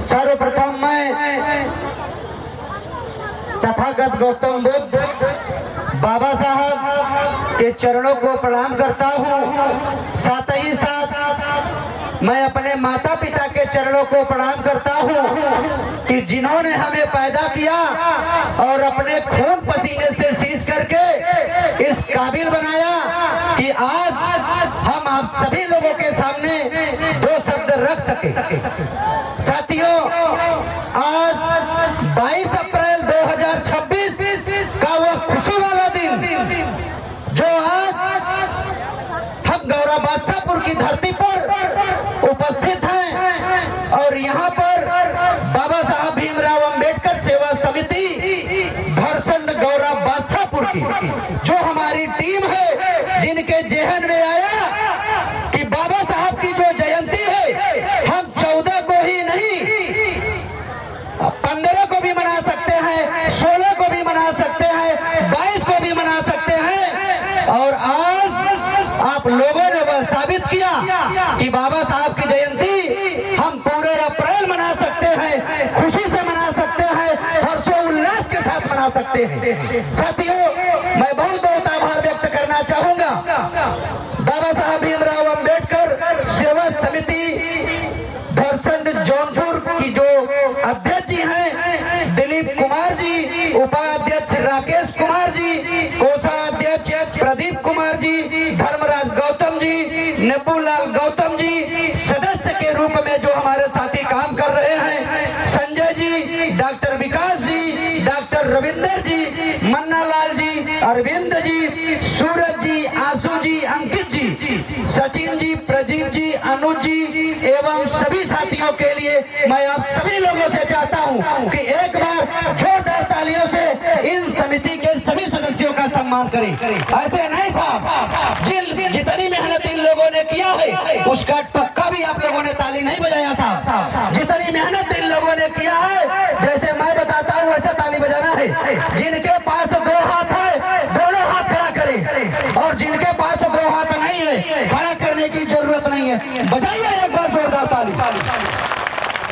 सर्वप्रथम मैं तथागत गौतम बुद्ध बाबा साहब के चरणों को प्रणाम करता हूँ। साथ ही साथ मैं अपने माता पिता के चरणों को प्रणाम करता हूँ कि जिन्होंने हमें पैदा किया और अपने खून पसीने से सींच करके इस काबिल बनाया कि आज हम आप सभी लोगों के सामने दो शब्द रख सके। साथियों, आज 22 अप्रैल 2026 का वो खुशी वाला दिन जो आज हम गौरा बादशाहपुर की धरती पर उपस्थित हैं और यहाँ पर बाबा साहब भीमराव अंबेडकर सेवा समिति घरसंड गौरा बादशाहपुर की जो हमारी टीम है, जिनके जहन में आया कि बाबा साहब की जो जयंती है हम 14 को ही नहीं 15 को भी मना सकते हैं, 16 को भी मना सकते हैं, 22 को भी मना सकते हैं। और आज आप लोगों ने वह साबित किया कि बाबा साहब की जयंती हम पूरे अप्रैल मना सकते हैं, खुशी से मना सकते हैं, हर्षोल्लास के साथ मना सकते हैं। साथियों, मैं बहुत बहुत आभार व्यक्त करना चाहूंगा बाबा साहब भीमराव अंबेडकर सेवा समिति घरसंड जौनपुर की जो अध्यक्ष जी हैं दिलीप कुमार जी, उपाध्यक्ष राकेश कुमार जी, कोषाध्यक्ष प्रदीप कुमार जी, धर्मराज गौतम जी, नेबूलाल गौतम जी, सदस्य के रूप में जो हमारे साथी काम कर रहे हैं, संजय जी, डॉक्टर विकास जी, डॉक्टर रविंदर जी, मन्ना लाल जी, अरविंद जी, सूरज जी, आंसू जी, अंकित जी, सचिन जी, प्रजीत जी, अनुज जी एवं सभी साथियों के लिए मैं आप सभी लोगों से चाहता हूं कि एक बार जोरदार तालियों से इन समिति के सभी सदस्यों का सम्मान करें। ऐसे नहीं साहब, जितनी मेहनत इन लोगों ने किया है उसका टुक्का भी आप लोगों ने ताली नहीं बजाया साहब। जितनी मेहनत इन लोगों ने किया है, जैसे मैं बताता हूँ वैसे ताली बजाना है। जिनके पास 2 हाथ है दोनों हाथ खड़ा करें और जिनके पास 2 हाथ नहीं है खड़ा करने की जरूरत नहीं है, बजाइए एक बार जोरदार ताली।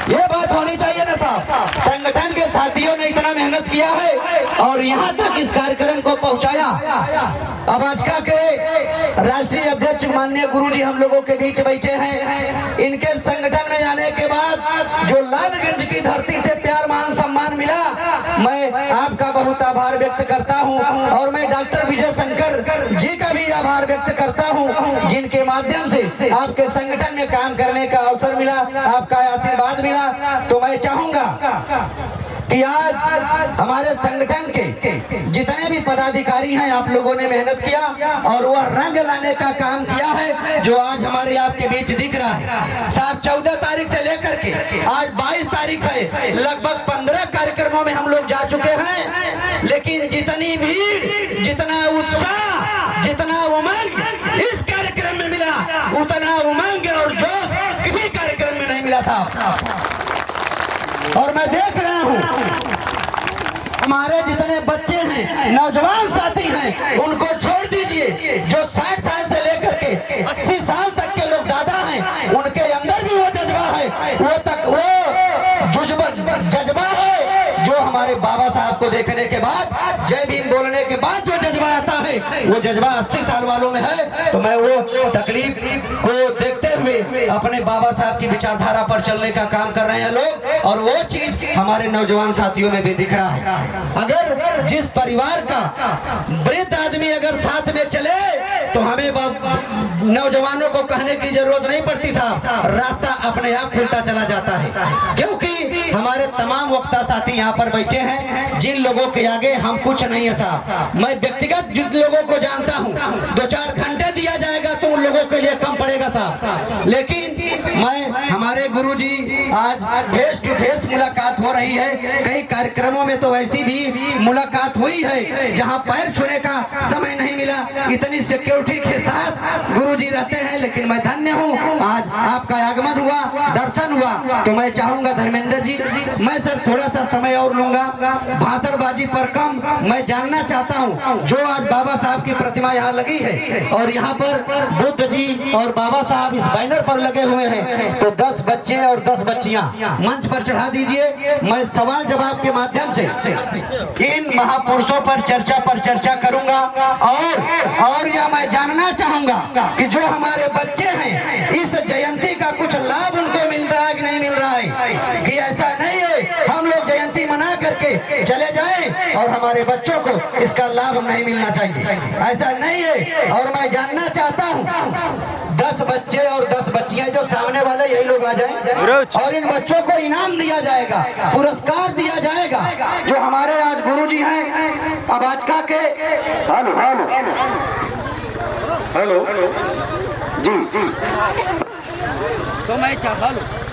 ये बात होनी चाहिए ना साहब। संगठन के साथियों ने इतना मेहनत किया है और यहाँ तक इस कार्यक्रम को पहुँचाया। अब भाजपा के राष्ट्रीय अध्यक्ष माननीय गुरुजी हम लोगों के बीच बैठे हैं। इनके संगठन में आने के बाद जो लालगंज की धरती से प्यार मान सम्मान मिला, मैं आपका बहुत आभार व्यक्त करता हूं और मैं डॉक्टर विजय शंकर जी का भी आभार व्यक्त करता हूं, जिनके माध्यम से आपके संगठन में काम करने का अवसर मिला, आपका आशीर्वाद मिला। तो मैं चाहूंगा कि आज हमारे संगठन के जितने भी पदाधिकारी हैं, आप लोगों ने मेहनत किया और वह रंग लाने का काम किया है जो आज हमारे आपके बीच दिख रहा है साहब। 14 तारीख से लेकर के आज 22 तारीख है, लगभग 15 कार्यक्रमों में हम लोग जा चुके हैं, लेकिन जितनी भीड़, जितना उत्साह, जितना उमंग इस कार्यक्रम में मिला, उतना उमंग और जोश किसी कार्यक्रम में नहीं मिला साहब। और मैं देख रहा हूं हमारे जितने बच्चे हैं, नौजवान साथी हैं, उनको छोड़ दीजिए। जो 60 साल से लेकर के 80 साल तक के लोग दादा हैं, उनके अंदर भी वो जज्बा है, वो जज्बा है जो हमारे बाबा साहब को देखने के बाद, जय भीम बोलने के बाद जो जज्बा आता है, वो जज्बा 80 साल वालों में है। तो मैं वो तकलीफ को देखते हुए अपने बाबा साहब की विचारधारा पर चलने का काम कर रहे हैं लोग, और वो चीज हमारे नौजवान साथियों में भी दिख रहा है। अगर जिस परिवार का वृद्ध आदमी अगर साथ में चले तो हमें नौजवानों को कहने की जरूरत नहीं पड़ती साहब, रास्ता अपने आप खुलता चला जाता है। क्योंकि हमारे तमाम वक्ता साथी यहाँ पर बैठे हैं, जिन लोगों के आगे हम कुछ नहीं है साहब। मैं व्यक्तिगत जिन लोगों को जानता हूँ, 2-4 घंटे दिया जाएगा तो उन लोगों के लिए कम पड़ेगा साहब। लेकिन मैं हमारे गुरुजी आज फेस टू फेस मुलाकात हो रही है, कई कार्यक्रमों में तो ऐसी भी मुलाकात हुई है जहाँ पैर छूने का समय नहीं मिला, इतनी सिक्योरिटी के साथ गुरुजी रहते हैं। लेकिन मैं धन्य हूँ, आज आपका आगमन हुआ, दर्शन हुआ, तो मैं चाहूंगा धर्मेंद्र जी, मैं सर थोड़ा सा समय और लूंगा, भाषणबाजी पर कम। मैं जानना चाहता हूँ जो आज बाबा साहब की प्रतिमा यहाँ लगी है और यहाँ पर बुद्ध जी और बाबा साहब इस बैनर पर लगे हुए हैं, तो 10 बच्चे और 10 बच्चियां मंच पर चढ़ा दीजिए। मैं सवाल जवाब के माध्यम से इन महापुरुषों पर चर्चा करूंगा और यह मैं जानना चाहूंगा कि जो हमारे बच्चे हैं इस जयंती का कुछ लाभ उनको मिल रहा है कि नहीं मिल रहा है, कि ऐसा नहीं है हम लोग जयंती मना करके चले जाएं और हमारे बच्चों को इसका लाभ नहीं मिलना चाहिए। ऐसा नहीं है। और मैं जानना चाहता हूं 10 बच्चे और 10 बच्चियां जो सामने वाले यही लोग आ जाएं और इन बच्चों को इनाम दिया जाएगा, पुरस्कार दिया जाएगा। जो हमारे आज गुरुजी हैं अबाजका के, हेलो जी, तो मैं चाहता हूं